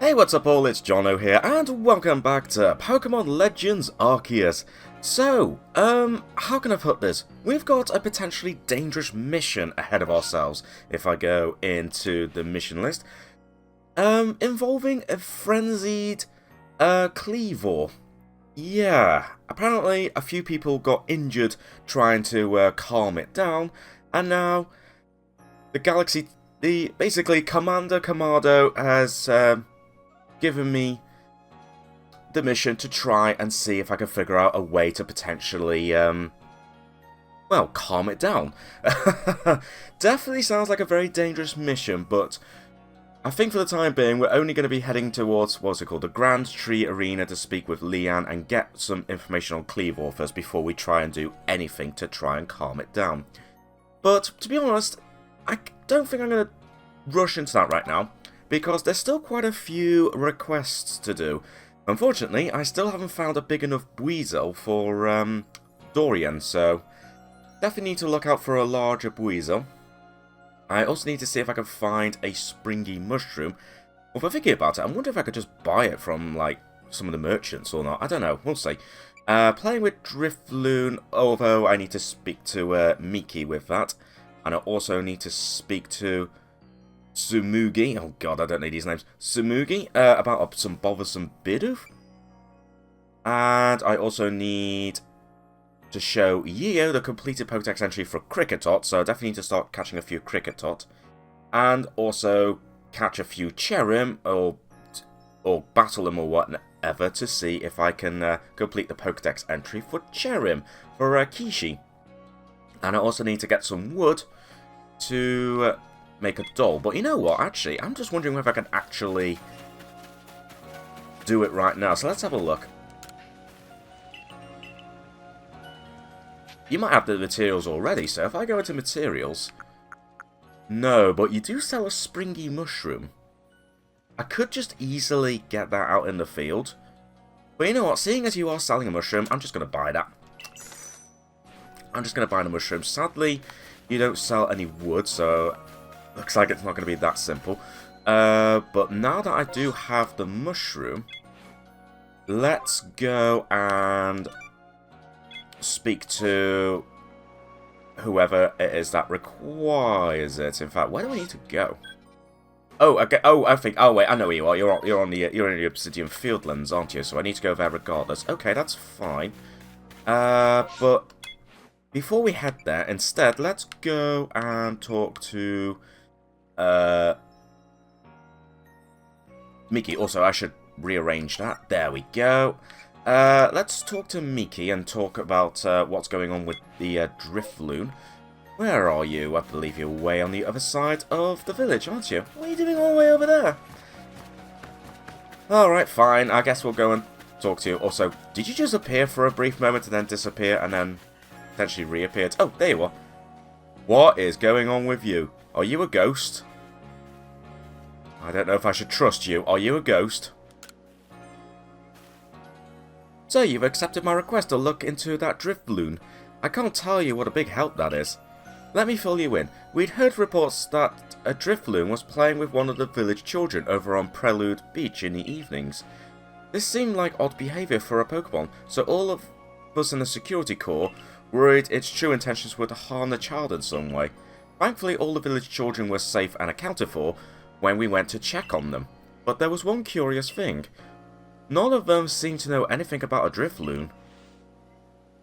Hey, what's up all, it's Jono here, and welcome back to Pokemon Legends Arceus. So, how can I put this? We've got a potentially dangerous mission ahead of ourselves, if I go into the mission list, involving a frenzied, Cleavor. Yeah, apparently a few people got injured trying to, calm it down, and now basically Commander Kamado has, given me the mission to try and see if I can figure out a way to potentially, well, calm it down. Definitely sounds like a very dangerous mission, but I think for the time being we're only going to be heading towards, what's it called, the Grand Tree Arena to speak with Leanne and get some information on Cleavor first before we try and do anything to try and calm it down. But, to be honest, I don't think I'm going to rush into that right now, because there's still quite a few requests to do. Unfortunately, I still haven't found a big enough Buizel for Dorian, so definitely need to look out for a larger Buizel. I also need to see if I can find a springy mushroom. Well, if I'm thinking about it, I wonder if I could just buy it from, like, some of the merchants or not. I don't know, we'll see. Playing with Drifloon, although I need to speak to Miki with that. And I also need to speak to Tsumugi, oh god, I don't know these names. Tsumugi, about some Bothersome Bidoof. And I also need to show Yeo the completed Pokédex entry for Kricketot, so I definitely need to start catching a few Kricketot. And also catch a few Cherim, or battle them or whatever, to see if I can complete the Pokédex entry for Cherim, for Kishi. And I also need to get some wood to make a doll. But you know what, actually, I'm just wondering if I can actually do it right now. So let's have a look. You might have the materials already, so if I go into materials... No, but you do sell a springy mushroom. I could just easily get that out in the field. But you know what, seeing as you are selling a mushroom, I'm just going to buy that. I'm just going to buy the mushroom. Sadly, you don't sell any wood, so looks like it's not going to be that simple. But now that I do have the mushroom, let's go and speak to whoever it is that requires it. In fact, where do I need to go? Oh, okay. Oh, I think. Oh, wait. I know where you are. You're in the Obsidian Fieldlands, aren't you? So I need to go there regardless. Okay, that's fine. But before we head there, instead, let's go and talk to Miki. Also, I should rearrange that. There we go. Let's talk to Miki and talk about what's going on with the Drifloon. Where are you? I believe you're way on the other side of the village, aren't you? What are you doing all the way over there? Alright, fine. I guess we'll go and talk to you. Also, did you just appear for a brief moment and then disappear and then potentially reappeared? Oh, there you are. What is going on with you? Are you a ghost? I don't know if I should trust you. Are you a ghost? So, you've accepted my request to look into that Drifloon. I can't tell you what a big help that is. Let me fill you in. We'd heard reports that a Drifloon was playing with one of the village children over on Prelude Beach in the evenings. This seemed like odd behaviour for a Pokemon, so all of us in the security corps worried its true intentions were to harm the child in some way. Thankfully, all the village children were safe and accounted for when we went to check on them. But there was one curious thing. None of them seemed to know anything about a Drifloon.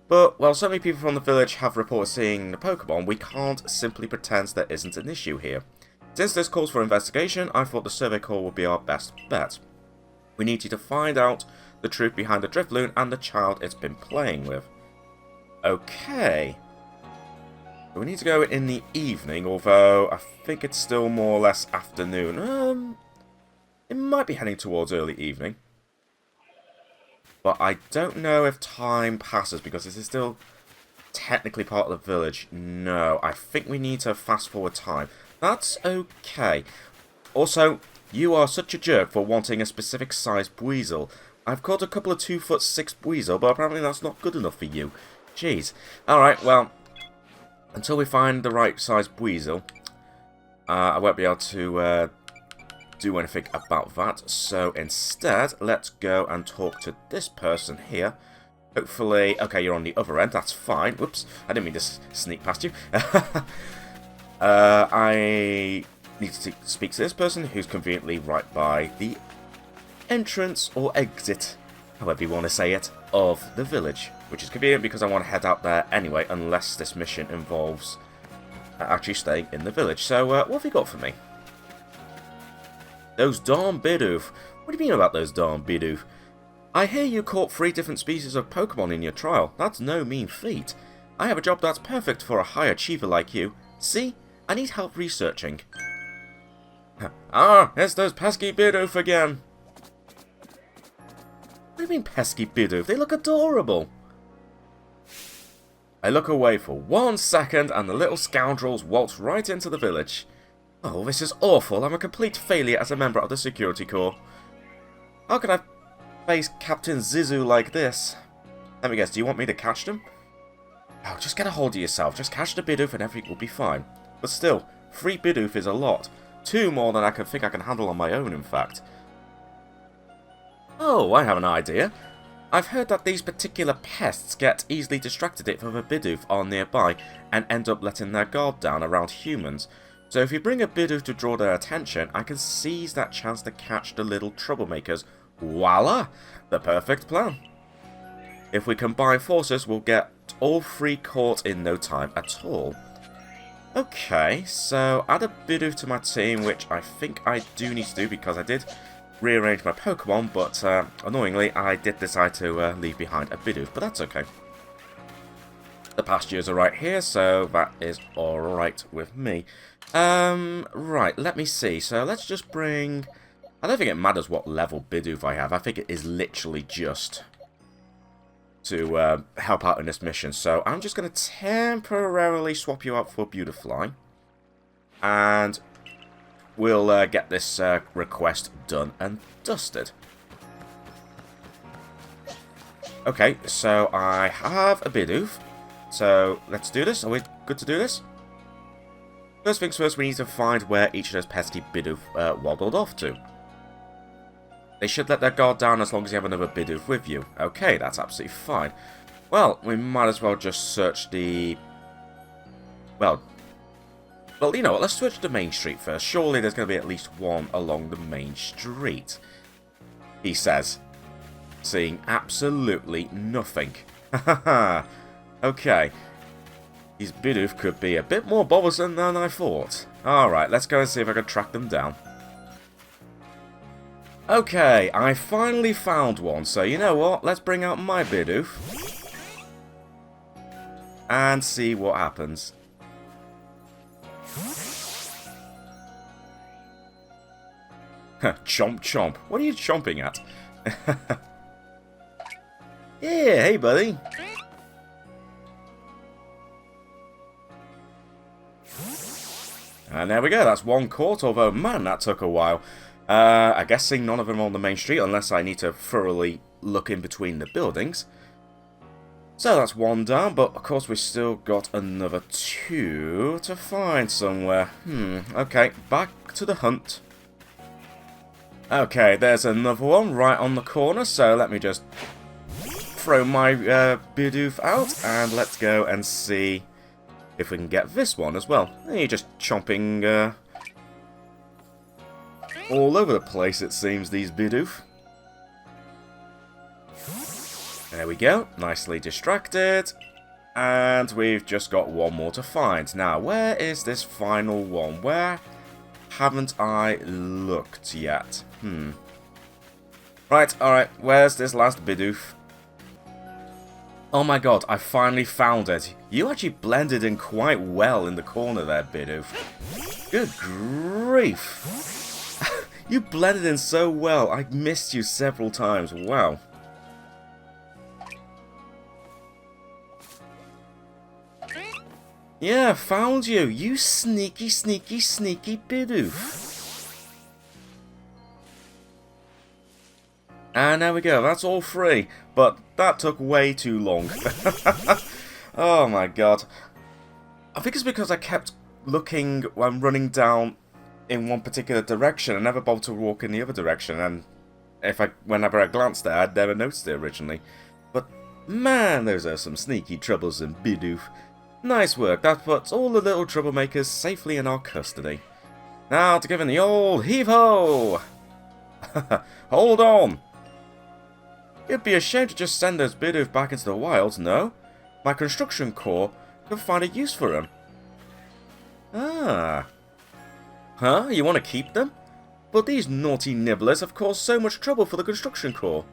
But, while so many people from the village have reported seeing the Pokemon, we can't simply pretend there isn't an issue here. Since this calls for investigation, I thought the Survey Corps would be our best bet. We need you to find out the truth behind the Drifloon and the child it's been playing with. Okay. We need to go in the evening, although I think it's still more or less afternoon. It might be heading towards early evening. But I don't know if time passes because this is still technically part of the village. No, I think we need to fast forward time. That's okay. Also, you are such a jerk for wanting a specific size Buizel. I've caught a couple of 2'6" Buizel, but apparently that's not good enough for you. Jeez. Alright, well, until we find the right size Buizel, I won't be able to do anything about that. So instead, let's go and talk to this person here. Hopefully, okay, you're on the other end, that's fine. Whoops, I didn't mean to sneak past you. I need to speak to this person who's conveniently right by the entrance or exit, however you want to say it, of the village. Which is convenient because I want to head out there anyway, unless this mission involves actually staying in the village. So, what have you got for me? Those darn Bidoof. What do you mean about those darn Bidoof? I hear you caught 3 different species of Pokémon in your trial. That's no mean feat. I have a job that's perfect for a high achiever like you. See? I need help researching. Ah, it's those pesky Bidoof again. What do you mean pesky Bidoof? They look adorable. I look away for 1 second and the little scoundrels waltz right into the village. Oh, this is awful. I'm a complete failure as a member of the security corps. How can I face Captain Zizu like this? Let me guess, do you want me to catch them? Oh, just get a hold of yourself. Just catch the Bidoof and everything will be fine. But still, 3 Bidoof is a lot. 2 more than I think I can handle on my own, in fact. Oh, I have an idea. I've heard that these particular pests get easily distracted if other Bidoof are nearby and end up letting their guard down around humans. So if you bring a Bidoof to draw their attention, I can seize that chance to catch the little troublemakers. Voila! The perfect plan. If we combine forces, we'll get all 3 caught in no time at all. Okay, so add a Bidoof to my team, which I think I do need to do because I did rearrange my Pokemon, but annoyingly I did decide to leave behind a Bidoof, but that's okay. The pastures are right here, so that is alright with me. Right, let me see. So let's just bring... I don't think it matters what level Bidoof I have. I think it is literally just to help out in this mission. So I'm just going to temporarily swap you out for Beautifly. And we'll get this request done and dusted. Okay, so I have a Bidoof. So let's do this. Are we good to do this? First things first, we need to find where each of those pesky Bidoof waddled off to. They should let their guard down as long as you have another Bidoof with you. Okay, that's absolutely fine. Well, we might as well just search the... Well, you know what, let's search the main street first. Surely there's going to be at least one along the main street. He says, seeing absolutely nothing. Haha. Okay. These Bidoof could be a bit more bothersome than I thought. Alright, let's go and see if I can track them down. Okay, I finally found one, so you know what? Let's bring out my Bidoof. And see what happens. Chomp chomp. What are you chomping at? Yeah, hey buddy. And there we go, that's one caught, although man, that took a while. I'm guessing none of them on the main street, unless I need to thoroughly look in between the buildings. So that's one down, but of course we've still got another 2 to find somewhere. Okay, back to the hunt. Okay, there's another one right on the corner, so let me just throw my Bidoof out, and let's go and see if we can get this one as well. You're just chomping all over the place, it seems, these Bidoof. There we go, nicely distracted. And we've just got one more to find. Now, where is this final one? Where haven't I looked yet? Right, alright, where's this last Bidoof? Oh my god, I finally found it. You actually blended in quite well in the corner there, Bidoof. Good grief. You blended in so well, I missed you several times. Wow. Yeah, found you. You sneaky, sneaky, sneaky Bidoof. And there we go, that's all 3. But that took way too long. Oh my god. I think it's because I kept looking when running down in one particular direction and never bothered to walk in the other direction, and whenever I glanced there, I'd never noticed it originally. But man, those are some sneaky troublesome Bidoof. Nice work, that puts all the little troublemakers safely in our custody. Now to give him the old heave-ho! Hold on! It'd be a shame to just send those Bidoof back into the wilds, no? My construction corps could find a use for them. Ah. Huh? You want to keep them? But these naughty nibblers have caused so much trouble for the construction corps.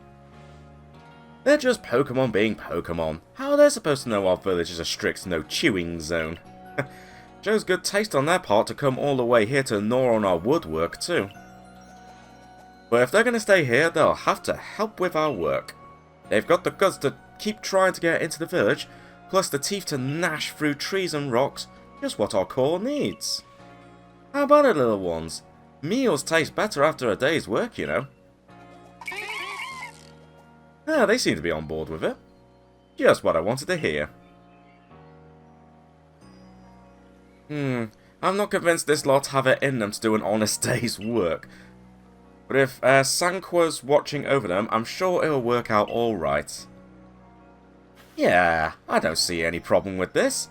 They're just Pokémon being Pokémon. How are they supposed to know our village is a strict no-chewing zone? Shows good taste on their part to come all the way here to gnaw on our woodwork too. But if they're going to stay here, they'll have to help with our work. They've got the guts to keep trying to get into the village, plus the teeth to gnash through trees and rocks, just what our corps needs. How about it, little ones? Meals taste better after a day's work, you know. Ah, they seem to be on board with it. Just what I wanted to hear. I'm not convinced this lot have it in them to do an honest day's work. But if Sanqua's watching over them, I'm sure it'll work out alright. Yeah, I don't see any problem with this.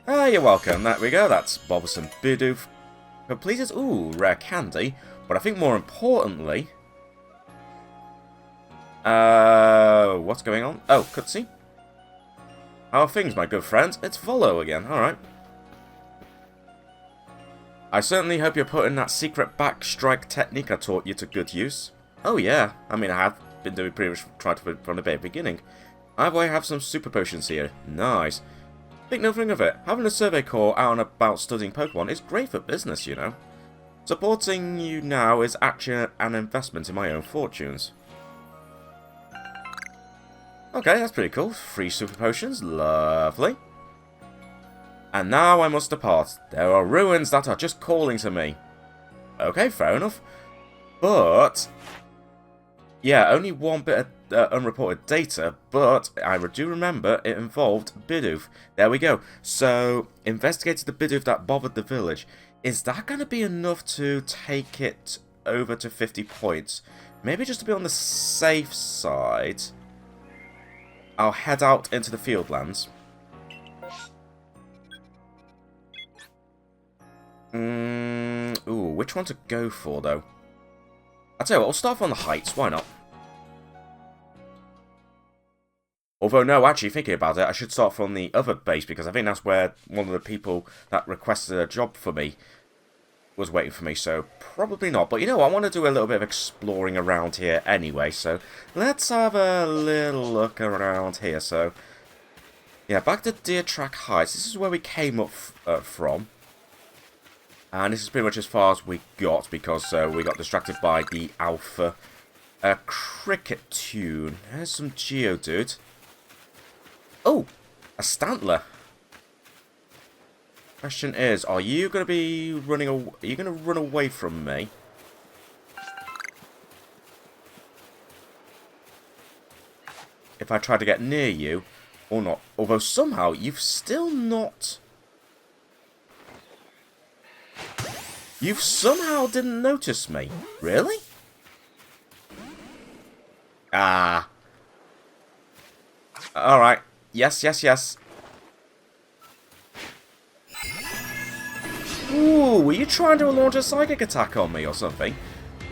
Ah, you're welcome. There we go. That's Bothersome Bidoof. Completed. Ooh, rare candy. But I think more importantly... what's going on? Oh, cutscene. How are things, my good friends? It's Volo again. Alright. I certainly hope you're putting that secret backstrike technique I taught you to good use. Oh yeah, I mean I have been doing pretty much trying to from the very beginning. I have some super potions here. Nice. Think nothing of it. Having a survey corps out and about studying Pokemon is great for business, you know. Supporting you now is actually an investment in my own fortunes. Okay, that's pretty cool. 3 super potions. Lovely. And now I must depart. There are ruins that are just calling to me. Okay, fair enough. But... yeah, only one bit of unreported data, but I do remember it involved Bidoof. There we go. So, investigated the Bidoof that bothered the village. Is that going to be enough to take it over to 50 points? Maybe just to be on the safe side. I'll head out into the Fieldlands. Ooh, which one to go for, though? I'll tell you what, I'll start off on the heights, why not? Although, no, actually, thinking about it, I should start from the other base, because I think that's where one of the people that requested a job for me was waiting for me, so probably not. But, you know, I want to do a little bit of exploring around here anyway, so let's have a little look around here. So, yeah, back to Deer Track Heights. This is where we came up from. And this is pretty much as far as we got, because we got distracted by the Alpha Cricket tune. There's some Geodude. Oh, a Stantler. Question is, are you going to be running? Are you going to run away from me? If I try to get near you, or not? Although somehow you've still not. You've somehow didn't notice me. Really? Ah. Alright. Yes, yes, yes. Ooh, were you trying to launch a psychic attack on me or something?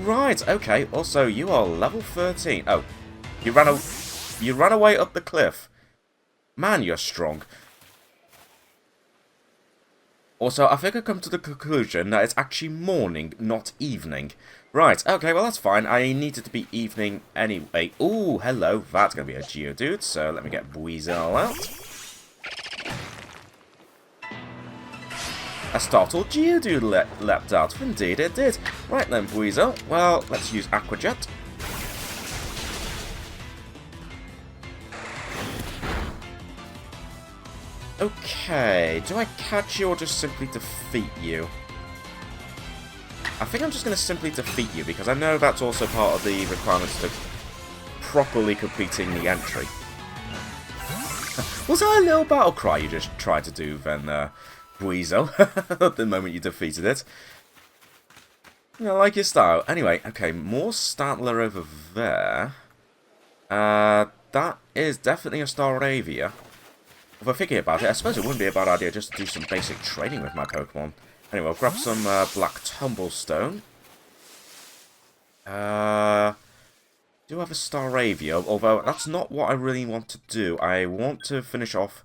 Right, okay. Also, you are level 13. Oh, you ran away up the cliff. Man, you're strong. Also, I think I've come to the conclusion that it's actually morning, not evening. Right, okay, well that's fine. I needed to be evening anyway. Ooh, hello. That's going to be a Geodude, so let me get Buizel out. A startled Geodude leapt out. Indeed it did. Right then, Buizel. Well, let's use Aqua Jet. Okay, do I catch you or just simply defeat you? I think I'm just going to simply defeat you, because I know that's also part of the requirements to properly completing the entry. Was that a little battle cry you just tried to do then, Buizel, at the moment you defeated it? I like your style. Anyway, okay, more Statler over there. That is definitely a Staravia. If I thinking about it, I suppose it wouldn't be a bad idea just to do some basic training with my Pokemon. Anyway, I'll grab some Black Tumblestone. Do have a Staravia, although that's not what I really want to do. I want to finish off...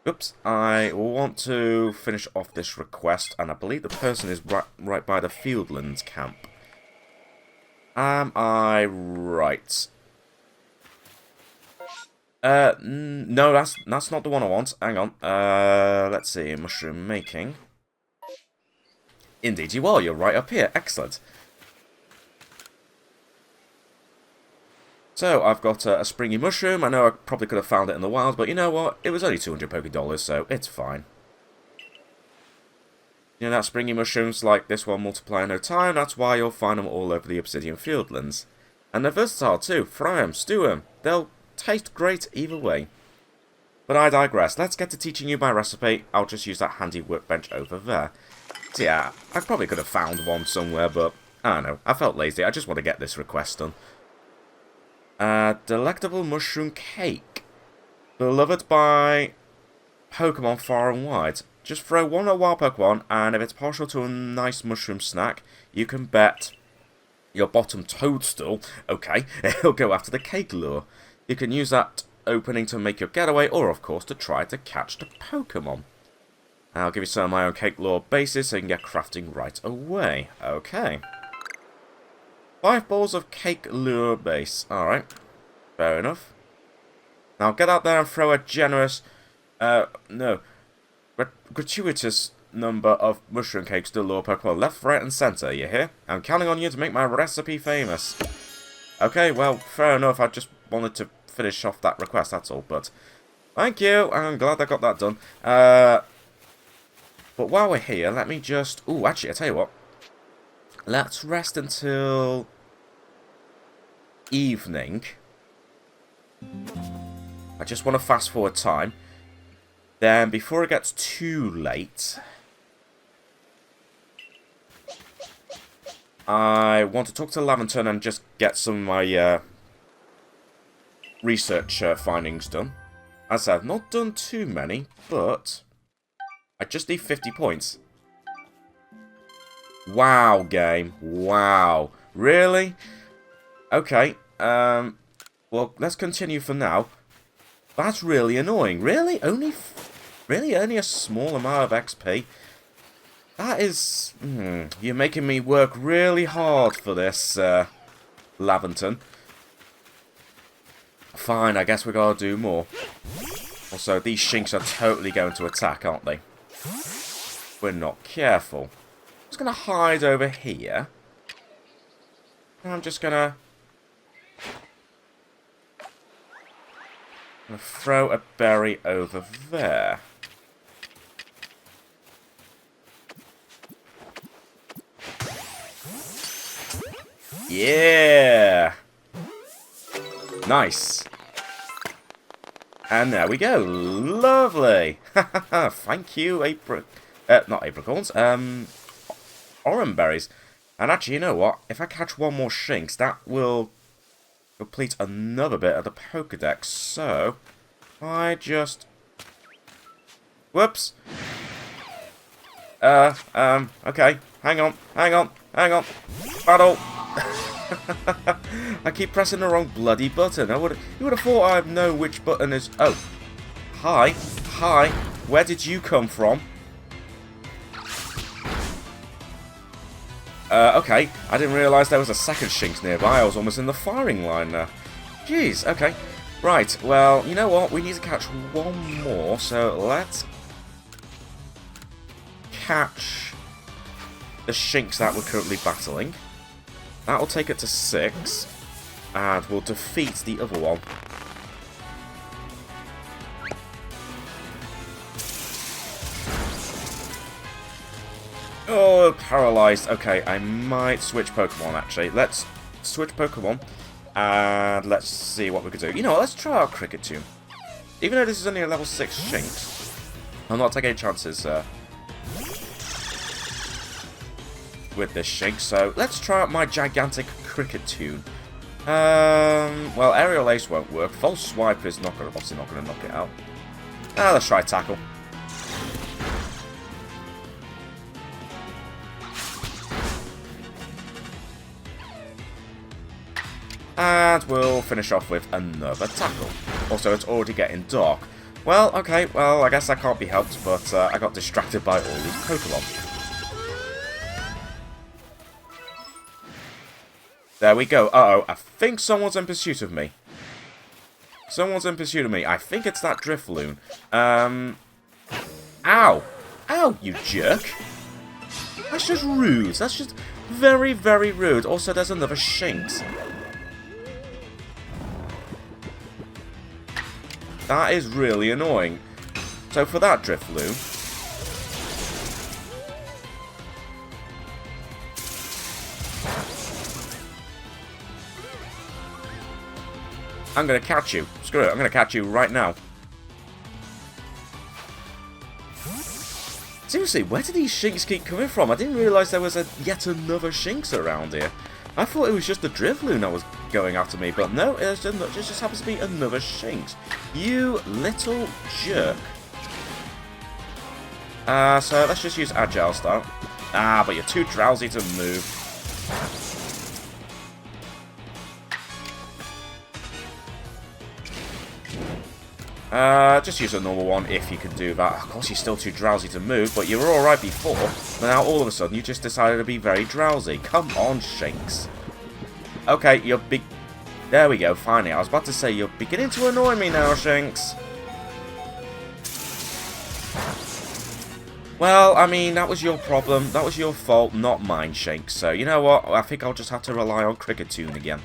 Oops, I want to finish off this request, and I believe the person is right by the Fieldlands camp. Am I right? No, that's not the one I want. Hang on. Let's see. Mushroom making. Indeed you are. You're right up here. Excellent. So, I've got a springy mushroom. I know I probably could have found it in the wild, but you know what? It was only 200 Pokédollars, so it's fine. You know that springy mushrooms like this one multiply in no time? That's why you'll find them all over the Obsidian Fieldlands. And they're versatile too. Fry them, stew them. They'll taste great either way. But I digress. Let's get to teaching you my recipe. I'll just use that handy workbench over there. So yeah, I probably could have found one somewhere, but I don't know. I felt lazy. I just want to get this request done. Delectable mushroom cake. Beloved by Pokemon far and wide. Just throw one a wild Pokemon, and if it's partial to a nice mushroom snack, you can bet your bottom toadstool, okay, it'll go after the cake lure. You can use that opening to make your getaway, or of course to try to catch the Pokemon. I'll give you some of my own cake lure bases so you can get crafting right away. Okay. 5 balls of cake lure base. Alright. Fair enough. Now get out there and throw a generous, gratuitous number of mushroom cakes to lure Pokemon left, right, and centre, you hear? I'm counting on you to make my recipe famous. Okay, well, fair enough. I just wanted to finish off that request, that's all. But thank you. I'm glad I got that done. But while we're here, let me just... Ooh, actually, I tell you what. Let's rest until evening. I just want to fast forward time. Then, before it gets too late, I want to talk to Laventon and just get some of my research findings done. As I said, I've not done too many, but I just need 50 points. Wow, game. Wow. Really? Okay. Well, let's continue for now. That's really annoying. Really? Only a small amount of XP? That is... you're making me work really hard for this, Laventon. Fine, I guess we gotta do more. Also, these shinks are totally going to attack, aren't they? We're not careful. I'm just gonna hide over here. And I'm just gonna throw a berry over there. Yeah! Nice. And there we go. Lovely. Thank you, not apricorns. Orange berries. And actually, you know what? If I catch one more Shinx, that will complete another bit of the Pokedex. So, I just... Whoops. Okay. Hang on. Battle. I keep pressing the wrong bloody button. You would have thought I'd know which button is... Oh. Hi. Where did you come from? Okay. I didn't realise there was a second Shinx nearby. I was almost in the firing line there. Jeez, okay. Right, well, you know what? We need to catch one more, so let's catch the Shinx that we're currently battling. That'll take it to 6, and we'll defeat the other one. Oh, paralyzed. Okay, I might switch Pokemon, actually. Let's switch Pokemon, and let's see what we can do. You know what, let's try our Cricket Tomb. Even though this is only a level 6 Shinx, I'm not taking any chances. with this Shinx, so let's try out my gigantic cricket tune. Well, Aerial Ace won't work. False Swipe is obviously not going to knock it out. Let's try Tackle. And we'll finish off with another Tackle. Also, it's already getting dark. Well, okay, well, I guess that can't be helped, but I got distracted by all these Pokemon. There we go. Uh-oh, I think someone's in pursuit of me. Someone's in pursuit of me. I think it's that Drifloon. Ow! Ow, you jerk! That's just rude. That's just very, very rude. Also, there's another Shinx. That is really annoying. So for that Drifloon, I'm going to catch you. Screw it, I'm going to catch you right now. Seriously, where did these Shinx keep coming from? I didn't realise there was yet another Shinx around here. I thought it was just the Drifloon that was going after me, but no, it just happens to be another Shinx. You little jerk. So let's just use Agile Style. But you're too drowsy to move. Just use a normal one if you can do that. Of course, you're still too drowsy to move, but you were alright before. Now, all of a sudden, you just decided to be very drowsy. Come on, Shinx. Okay, you're big. There we go, finally. I was about to say, you're beginning to annoy me now, Shinx. Well, I mean, that was your problem. That was your fault, not mine, Shinx. So, you know what? I think I'll just have to rely on Cricketune again.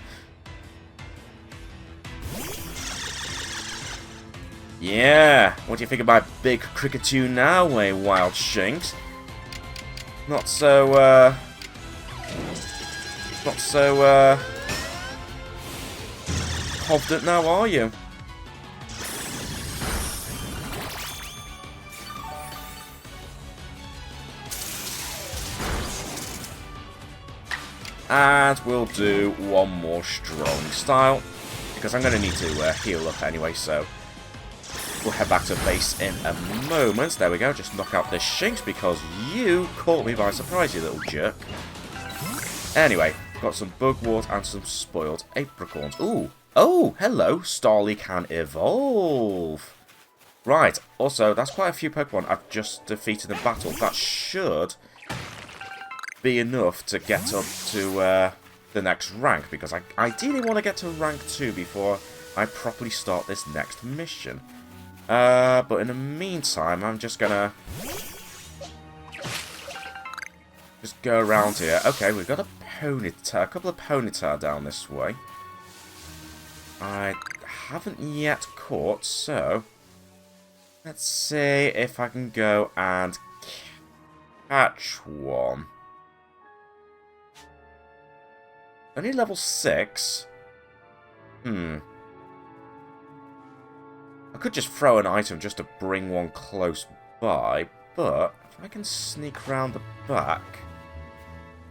Yeah, what do you think of my big Cricketune now, wild Shinx? Not so confident now, are you? And we'll do one more strong style, because I'm going to need to heal up anyway, so we'll head back to base in a moment. There we go, just knock out this Shinx because you caught me by surprise, you little jerk. Anyway, got some Bugwort and some spoiled apricorns. Ooh, oh, hello, Starly can evolve. Right, also, that's quite a few Pokemon I've just defeated in battle. That should be enough to get up to the next rank, because I ideally want to get to rank 2 before I properly start this next mission. But in the meantime, I'm just gonna go around here. Okay, we've got a couple of Ponyta down this way. I haven't yet caught, so let's see if I can go and catch one. Only level 6. I could just throw an item just to bring one close by, but if I can sneak around the back...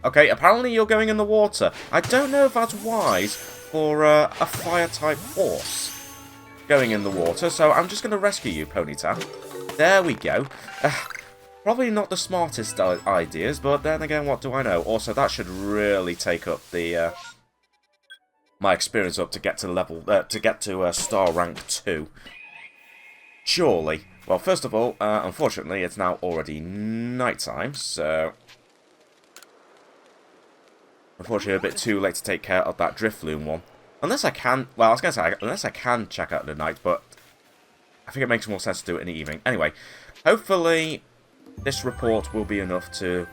Okay, apparently you're going in the water. I don't know if that's wise for a fire-type horse going in the water, so I'm just going to rescue you, Ponyta. There we go. Probably not the smartest ideas, but then again, what do I know? Also, that should really take up the my experience up to get to level star rank 2. Surely. Well, first of all, unfortunately, it's now already nighttime, so unfortunately, a bit too late to take care of that Drifloon one. Unless I can, well, I was going to say, unless I can check out the night, but I think it makes more sense to do it in the evening. Anyway, hopefully this report will be enough to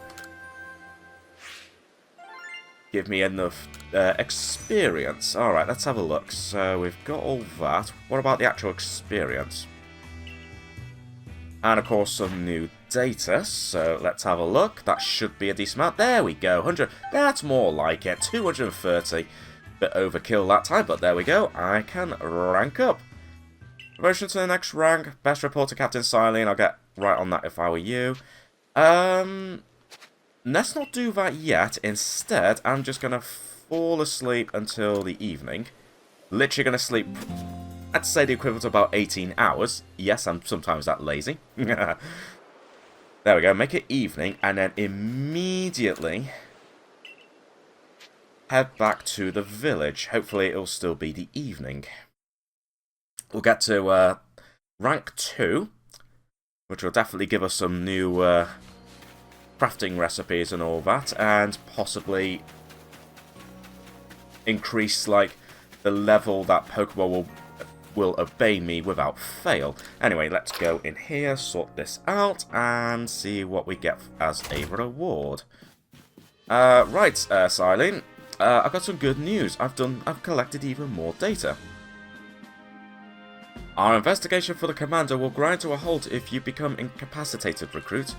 give me enough experience. Alright, let's have a look. So we've got all that. What about the actual experience? And of course some new data, so let's have a look. That should be a decent amount. There we go, 100. That's more like it. 230. Bit overkill that time, but there we go. I can rank up. Promotion to the next rank. Best report to Captain Silene. I'll get right on that if I were you. let's not do that yet. Instead, I'm just going to fall asleep until the evening. Literally going to sleep, I'd say the equivalent of about 18 hours. Yes, I'm sometimes that lazy. There we go, make it evening, and then immediately head back to the village. Hopefully it'll still be the evening. We'll get to rank 2, which will definitely give us some new crafting recipes and all that, and possibly increase like the level that Pokemon will obey me without fail. Anyway, let's go in here, sort this out, and see what we get as a reward. Right, Silene, I've got some good news. I've collected even more data. Our investigation for the commander will grind to a halt if you become incapacitated, recruit.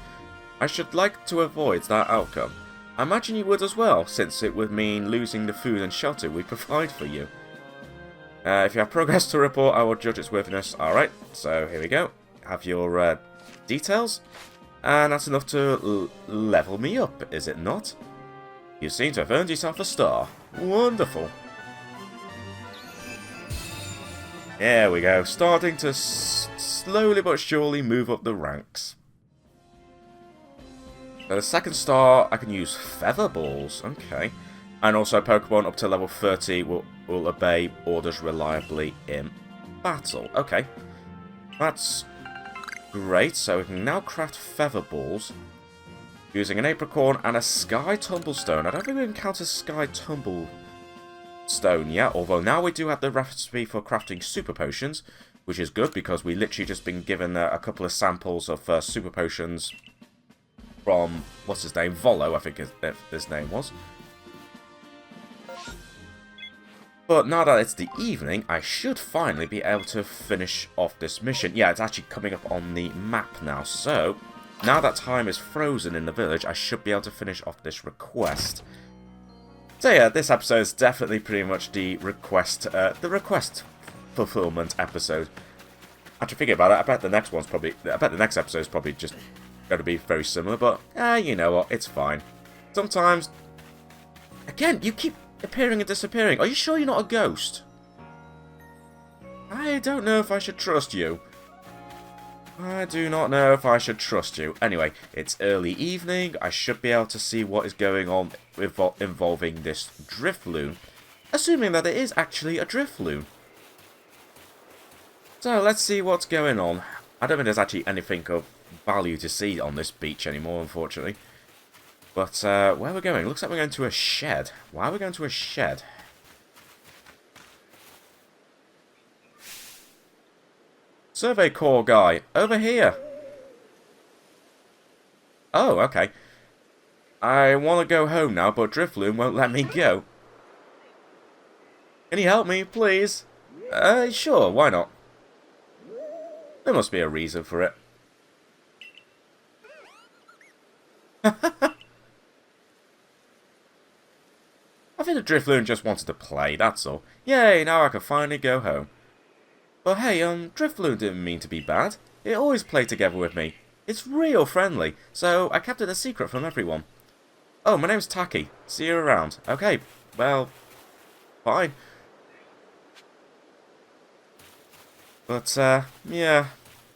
I should like to avoid that outcome. I imagine you would as well, since it would mean losing the food and shelter we provide for you. If you have progress to report, I will judge its worthiness. Alright, so here we go. Have your details. And that's enough to level me up, is it not? You seem to have earned yourself a star. Wonderful. There we go, starting to slowly but surely move up the ranks. So the second star, I can use feather balls, okay. And also Pokemon up to level 30 will obey orders reliably in battle. Okay, that's great. So we can now craft feather balls using an apricorn and a sky tumblestone. I don't think we encountered sky tumblestone yet, although now we do have the recipe for crafting super potions, which is good because we literally just been given a couple of samples of super potions from, what's his name, Volo, I think his name was. But now that it's the evening, I should finally be able to finish off this mission. Yeah, it's actually coming up on the map now, so now that time is frozen in the village, I should be able to finish off this request. So yeah, this episode is definitely pretty much the request fulfillment episode. After thinking about it, I bet the next episode is probably just going to be very similar, but you know what, it's fine. Sometimes, again, you keep appearing and disappearing. Are you sure you're not a ghost? I don't know if I should trust you. I do not know if I should trust you. Anyway, it's early evening. I should be able to see what is going on involving this Drifloon. Assuming that it is actually a Drifloon. So, let's see what's going on. I don't think there's actually anything of value to see on this beach anymore, unfortunately. But, where we're going? Looks like we're going to a shed. Why are we going to a shed? Survey Corps guy, over here. Oh, okay. I want to go home now, but Drifloon won't let me go. Can you help me, please? Sure, why not? There must be a reason for it. I think the Drifloon just wanted to play, that's all. Yay, now I can finally go home. But hey, Drifloon didn't mean to be bad. It always played together with me. It's real friendly, so I kept it a secret from everyone. Oh, my name's Taki. See you around. Okay, well, fine. But, yeah,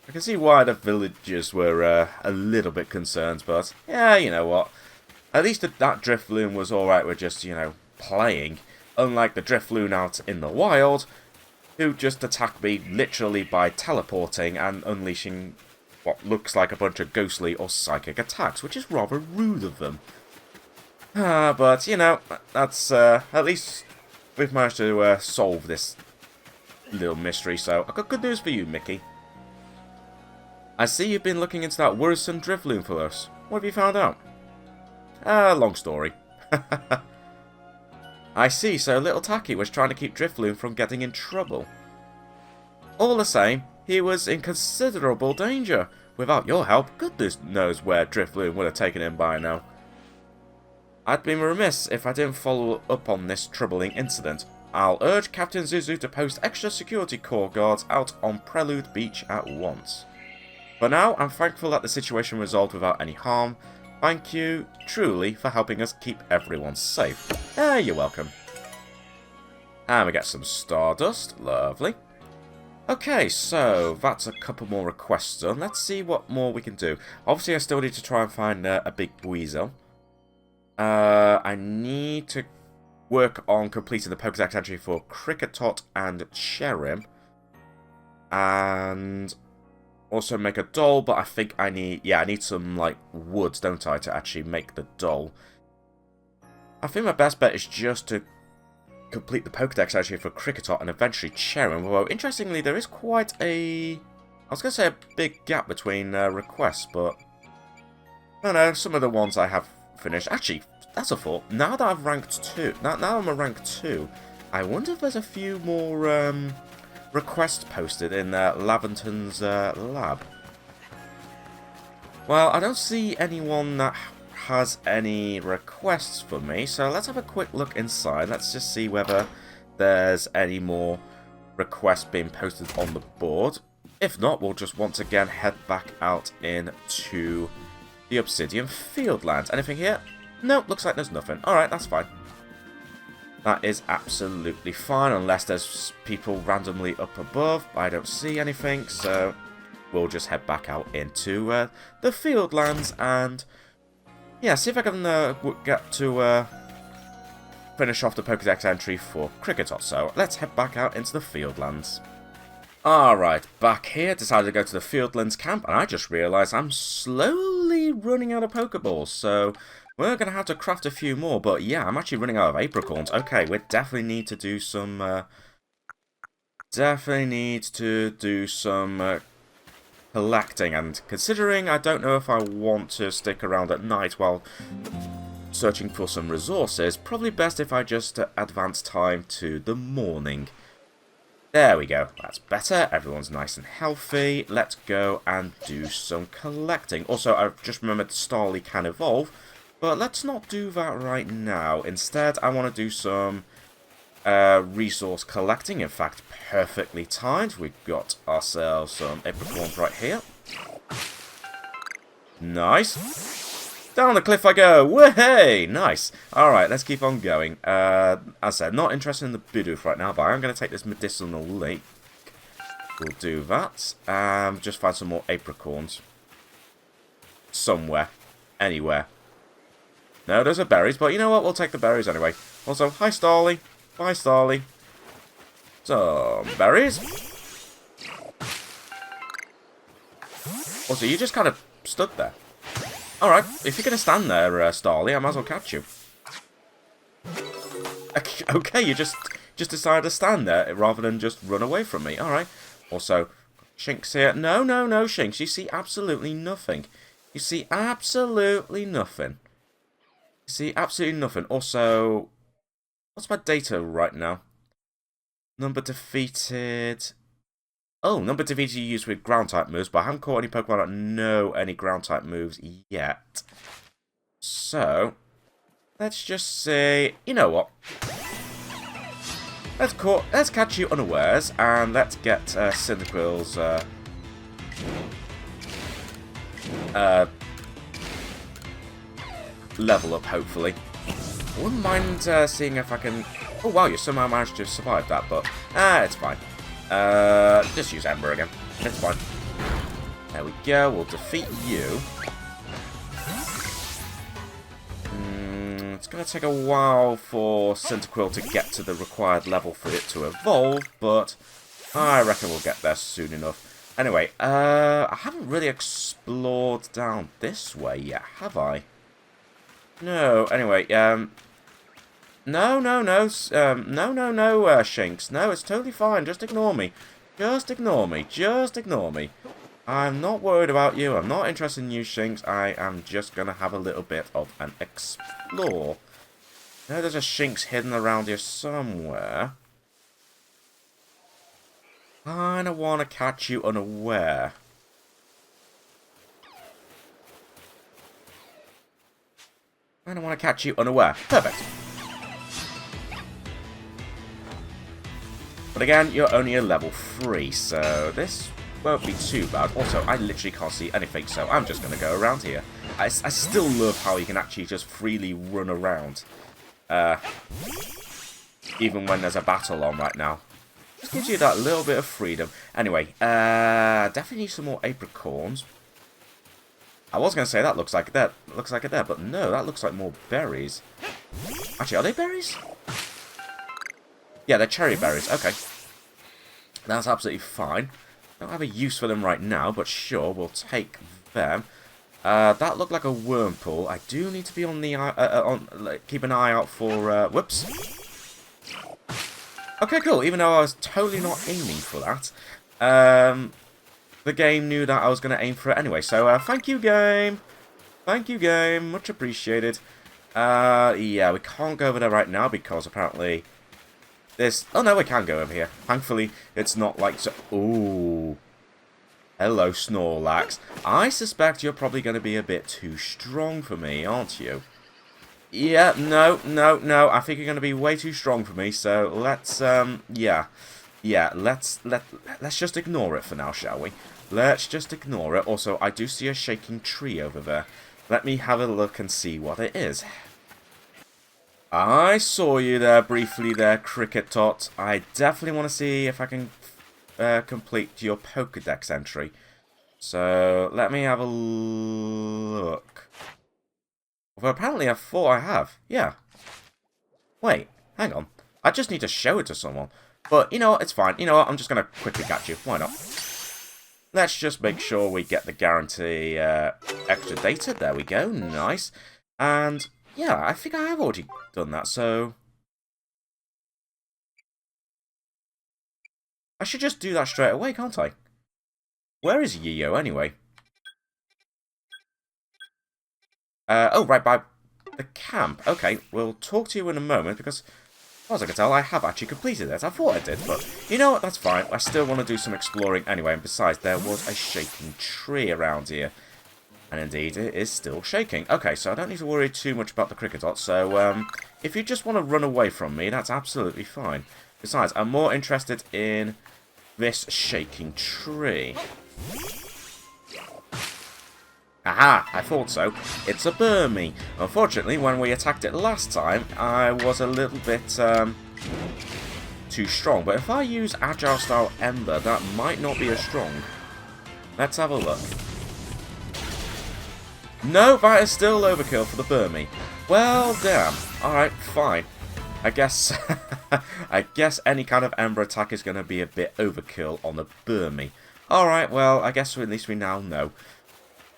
I can see why the villagers were a little bit concerned, but, yeah, you know what. At least that Drifloon was alright with just, you know, playing. Unlike the Drifloon out in the wild, who just attacked me literally by teleporting and unleashing what looks like a bunch of ghostly or psychic attacks, which is rather rude of them. But, you know, that's, at least we've managed to solve this little mystery, so I've got good news for you, Mickey. I see you've been looking into that worrisome Drifloon for us. What have you found out? Long story. I see, so little Taki was trying to keep Drifloon from getting in trouble. All the same, he was in considerable danger. Without your help, goodness knows where Drifloon would have taken him by now. I'd been remiss if I didn't follow up on this troubling incident. I'll urge Captain Zuzu to post extra security corps guards out on Prelude Beach at once. For now, I'm thankful that the situation resolved without any harm, Thank you, truly, for helping us keep everyone safe. You're welcome. And we get some Stardust. Lovely. Okay, so that's a couple more requests done. Let's see what more we can do. Obviously, I still need to try and find a big Weasel. I need to work on completing the Pokédex entry for Cricketot and Cherim. And also make a doll, but I think I need some, like, wood, don't I, to actually make the doll. I think my best bet is just to complete the Pokédex actually for Cricketot and eventually Cherim. Although, interestingly, there is quite a... I was going to say a big gap between requests, but... I don't know, some of the ones I have finished... Actually, that's a thought. Now that I've ranked 2... Now I'm a rank 2, I wonder if there's a few more requests posted in Laventon's lab. Well, I don't see anyone that has any requests for me, so let's have a quick look inside. Let's just see whether there's any more requests being posted on the board. If not, we'll just once again head back out into the Obsidian Fieldlands. Anything here? Nope, looks like there's nothing. Alright, that's fine. That is absolutely fine, unless there's people randomly up above. I don't see anything, so we'll just head back out into the Fieldlands and... yeah, see if I can get to finish off the Pokédex entry for Cricketot. So let's head back out into the Fieldlands. Alright, back here. Decided to go to the Fieldlands camp, and I just realised I'm slowly running out of Pokeballs. So we're going to have to craft a few more. But yeah, I'm actually running out of apricorns. Okay, we definitely need to do some... collecting, and considering I don't know if I want to stick around at night while searching for some resources, probably best if I just advance time to the morning. There we go, that's better, everyone's nice and healthy. Let's go and do some collecting. Also, I've just remembered Starly can evolve, but let's not do that right now. Instead, I want to do some resource collecting. In fact, perfectly timed. We've got ourselves some apricorns right here. Nice. Down the cliff I go. Way! Nice. Alright, let's keep on going. As I said, not interested in the Bidoof right now, but I'm going to take this medicinal lake. We'll do that. Just find some more apricorns. Somewhere. Anywhere. No, those are berries, but you know what? We'll take the berries anyway. Also, hi Starly. Bye, Starly. Some berries. Also, you just kind of stood there. Alright, if you're going to stand there, Starly, I might as well catch you. Okay, you just decided to stand there rather than just run away from me. Alright. Also, Shinx here. No, Shinx. You see absolutely nothing. You see absolutely nothing. You see absolutely nothing. Also... what's my data right now? Number defeated... oh, number defeated you use with ground-type moves, but I haven't caught any Pokemon that know any ground-type moves yet. So, let's just say... you know what? Let's catch you unawares, and let's get Cyndaquil's... level up, hopefully. I wouldn't mind seeing if I can... oh wow, you somehow managed to survive that, but... it's fine. Just use Ember again. It's fine. There we go, we'll defeat you. It's going to take a while for Cyndaquil to get to the required level for it to evolve, but I reckon we'll get there soon enough. Anyway, I haven't really explored down this way yet, have I? No, anyway, no, Shinx. No, it's totally fine. Just ignore me. Just ignore me. Just ignore me. I'm not worried about you. I'm not interested in you, Shinx. I am just going to have a little bit of an explore. Now there's a Shinx hidden around here somewhere. I don't want to catch you unaware. I don't want to catch you unaware. Perfect. But again, you're only a level 3, so this won't be too bad. Also, I literally can't see anything, so I'm just going to go around here. I still love how you can actually just freely run around. Even when there's a battle on right now. Just gives you that little bit of freedom. Anyway, definitely need some more apricorns. I was going to say that looks like that. Looks like it there, but no, that looks like more berries. Actually, are they berries? Yeah, they're cherry berries. Okay. That's absolutely fine. Don't have a use for them right now, but sure, we'll take them. That looked like a worm pool. I do need to be on the keep an eye out for whoops. Okay, cool. Even though I was totally not aiming for that, the game knew that I was going to aim for it anyway. So thank you, game. Thank you, game. Much appreciated. Yeah, we can't go over there right now because apparently this. Oh no, we can go over here. Thankfully, it's not like so. Ooh. Hello, Snorlax. I suspect you're probably going to be a bit too strong for me, aren't you? Yeah, no. I think you're going to be way too strong for me. So let's, yeah, let's just ignore it for now, shall we? Let's just ignore it. Also, I do see a shaking tree over there. Let me have a look and see what it is. I saw you there briefly there, Cricket Tot. I definitely want to see if I can complete your Pokédex entry. So, let me have a look. Well, apparently I thought I have. Yeah. Wait, hang on. I just need to show it to someone. But, you know what, it's fine. You know what, I'm just going to quickly catch you. Why not? Let's just make sure we get the guarantee extra data. There we go. Nice. And, yeah, I think I have already done that, so I should just do that straight away, can't I? Where is Yi-Yo, anyway? Oh, right by the camp. Okay, we'll talk to you in a moment, because, as far as I can tell, I have actually completed it. I thought I did, but you know what? That's fine. I still want to do some exploring anyway, and besides, there was a shaking tree around here. And indeed, it is still shaking. Okay, so I don't need to worry too much about the Cricketot, so, if you just want to run away from me, that's absolutely fine. Besides, I'm more interested in this shaking tree. Aha! I thought so. It's a Burmy. Unfortunately, when we attacked it last time, I was a little bit too strong. But if I use Agile Style Ember, that might not be as strong. Let's have a look. No, that is still overkill for the Burmy. Well, damn. Alright, fine. I guess I guess any kind of Ember attack is going to be a bit overkill on the Burmy. Alright, well, I guess at least we now know.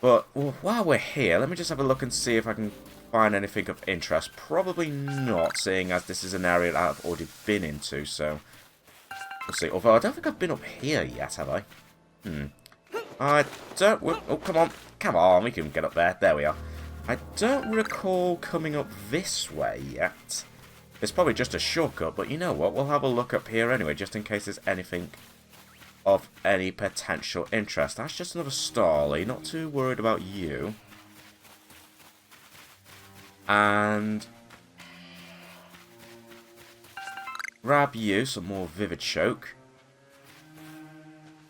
But while we're here, let me just have a look and see if I can find anything of interest. Probably not, seeing as this is an area that I've already been into, so we'll see. Although I don't think I've been up here yet, have I? I don't... Oh, come on. Come on, we can get up there. There we are. I don't recall coming up this way yet. It's probably just a shortcut, but you know what? We'll have a look up here anyway, just in case there's anything of any potential interest. That's just another Starly. Not too worried about you. And grab you some more Vivid Choke.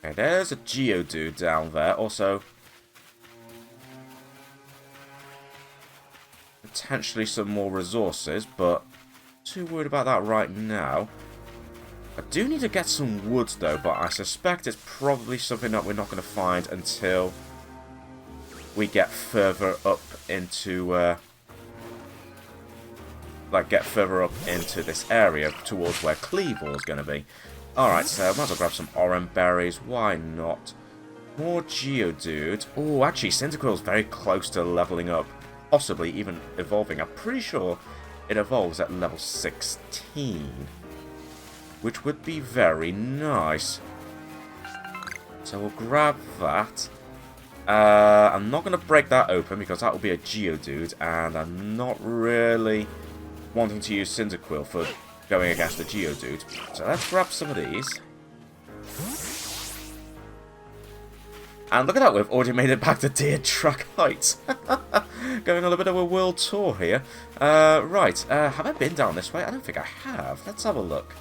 Okay, there's a Geodude down there. Also, potentially some more resources, but too worried about that right now. I do need to get some wood though, but I suspect it's probably something that we're not going to find until we get further up into this area towards where Cleavor is going to be. Alright, so I might as well grab some orange berries. Why not? More Geodude. Oh, actually, Cyndaquil's very close to leveling up. Possibly even evolving. I'm pretty sure it evolves at level 16. Which would be very nice. So we'll grab that. I'm not going to break that open because that will be a Geodude. And I'm not really wanting to use Cyndaquil for going against the Geodude. So let's grab some of these. And look at that, we've already made it back to Deer Track Heights. Going on a bit of a world tour here. Right, have I been down this way? I don't think I have. Let's have a look.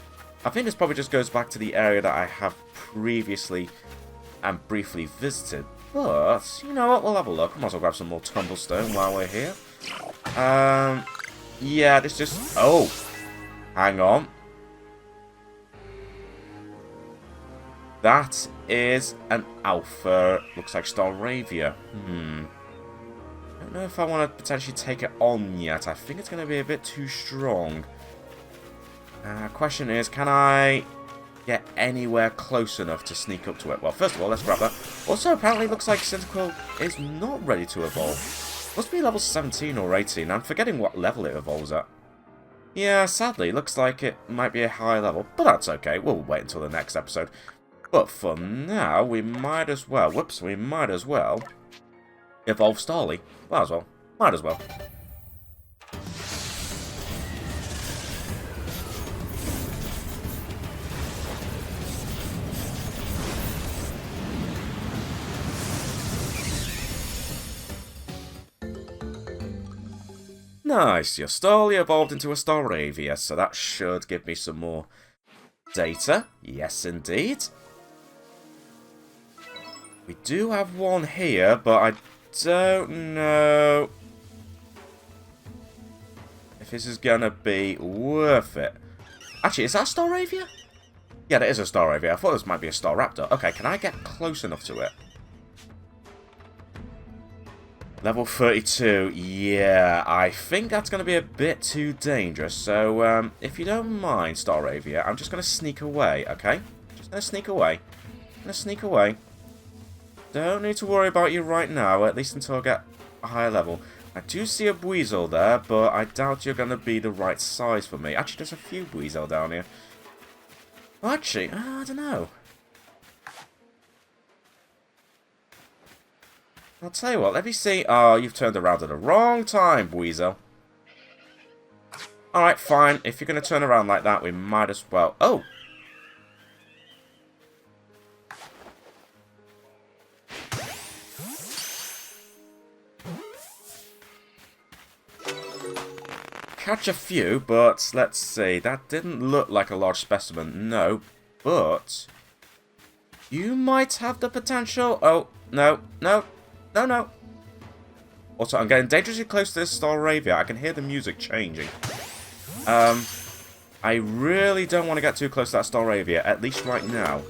I think this probably just goes back to the area that I have previously and briefly visited. But, you know what, we'll have a look. I might as well grab some more tumblestone while we're here. Yeah, this just... Oh! Hang on. That is an alpha. Looks like Staravia. I don't know if I want to potentially take it on yet. I think it's going to be a bit too strong. Question is, can I get anywhere close enough to sneak up to it? Well, first of all, let's grab that. Also, apparently it looks like Cyndaquil is not ready to evolve. Must be level 17 or 18. I'm forgetting what level it evolves at. Yeah, sadly, looks like it might be a high level, but that's okay. We'll wait until the next episode. But for now, we might as well... Whoops, we might as well evolve Starly. Might as well. Might as well. Nice, your Starly evolved into a Staravia, so that should give me some more data. Yes, indeed. We do have one here, but I don't know if this is going to be worth it. Actually, is that a Staravia? Yeah, that is a Staravia. I thought this might be a Staraptor. Okay, can I get close enough to it? Level 32. Yeah, I think that's going to be a bit too dangerous. So, if you don't mind, Staravia, I'm just going to sneak away, okay? Just going to sneak away. I'm going to sneak away. Don't need to worry about you right now, at least until I get a higher level. I do see a Buizel there, but I doubt you're going to be the right size for me. Actually, there's a few Buizel down here. Well, actually, I don't know. I'll tell you what, let me see. Oh, you've turned around at the wrong time, Buizel. Alright, fine. If you're going to turn around like that, we might as well... Oh! Catch a few, but let's see. That didn't look like a large specimen, no. But you might have the potential. Oh, no, no, no, no. Also, I'm getting dangerously close to this Staravia. I can hear the music changing. I really don't want to get too close to that Staravia, at least right now.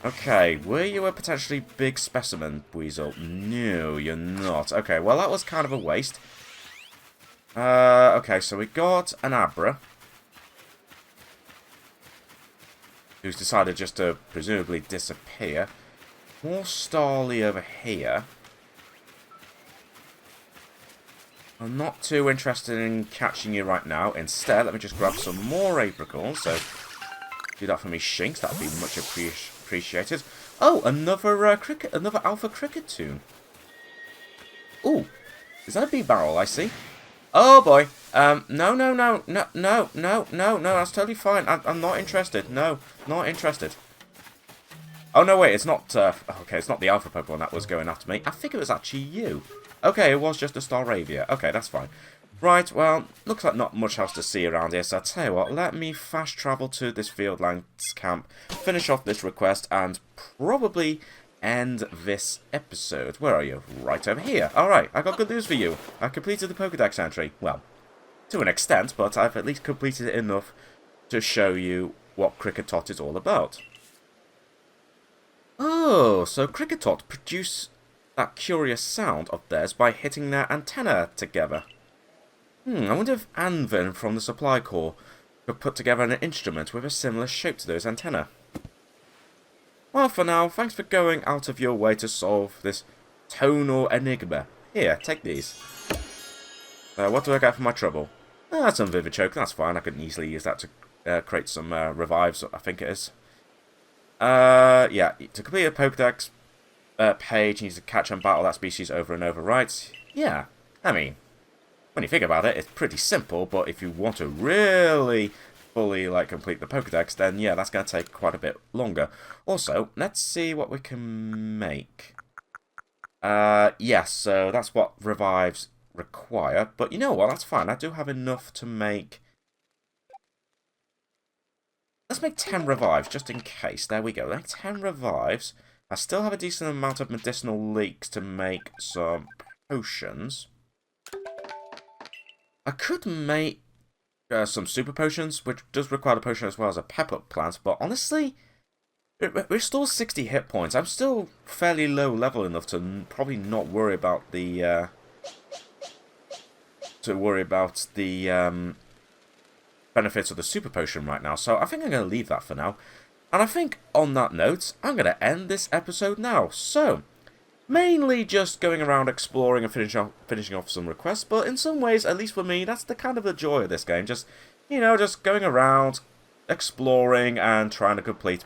Okay, were you a potentially big specimen, Buizel? No, you're not. Okay, well, that was kind of a waste. Okay, so we got an Abra, who's decided just to presumably disappear. More Starly over here. I'm not too interested in catching you right now. Instead, let me just grab some more apricorns. So, do that for me, Shinx. That would be much appreciated. Oh, another cricket, another Alpha Cricketune. Ooh, is that a bee barrel? I see. Oh boy. No, that's totally fine. I'm not interested. No, not interested. Oh no, wait, it's not, okay, it's not the Alpha Pokemon that was going after me. I think it was actually you. Okay, it was just a Staravia. Okay, that's fine. Right, well, looks like not much else to see around here, so I'll tell you what, let me fast travel to this Fieldlands camp, finish off this request, and probably end this episode. Where are you? Right over here. Alright, I got good news for you. I completed the Pokédex entry. Well, to an extent, but I've at least completed it enough to show you what Kricketot is all about. Oh, so Kricketot produce that curious sound of theirs by hitting their antenna together. I wonder if Anvin from the Supply Corps could put together an instrument with a similar shape to those antennae. Well, for now, thanks for going out of your way to solve this tonal enigma. Here, take these. What do I get for my trouble? Some Vivichoke, that's fine. I can easily use that to create some revives, I think it is. Yeah, to complete a Pokédex page, you need to catch and battle that species over and over, right? Yeah, I mean, when you think about it, it's pretty simple, but if you want to really fully complete the Pokédex, then yeah, that's going to take quite a bit longer. Also, let's see what we can make. Yes, so that's what revives require, but you know what, that's fine. I do have enough to make... Let's make 10 revives, just in case. There we go, like 10 revives. I still have a decent amount of medicinal leeks to make some potions. I could make some super potions, which does require a potion as well as a pepper plant, but honestly, it restores 60 hit points. I'm still fairly low level enough to probably not worry about the benefits of the super potion right now, so I think I'm going to leave that for now. And I think on that note, I'm going to end this episode now. So, mainly just going around exploring and finishing off some requests, but in some ways, at least for me, that's the kind of the joy of this game. Just, just going around, exploring, and trying to complete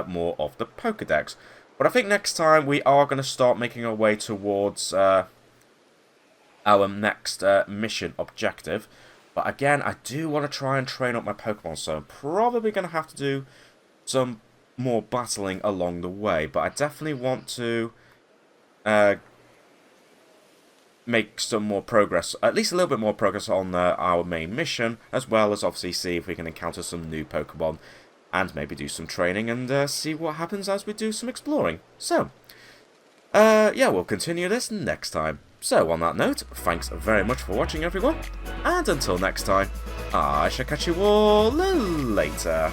more of the Pokédex. But I think next time we are going to start making our way towards our next mission objective. But again, I do want to try and train up my Pokemon, so I'm probably going to have to do some more battling along the way. But I definitely want to make some more progress, at least a little bit more progress on our main mission, as well as obviously see if we can encounter some new Pokemon and maybe do some training and see what happens as we do some exploring. So, yeah, we'll continue this next time. So, on that note, thanks very much for watching, everyone, and until next time, I shall catch you all later.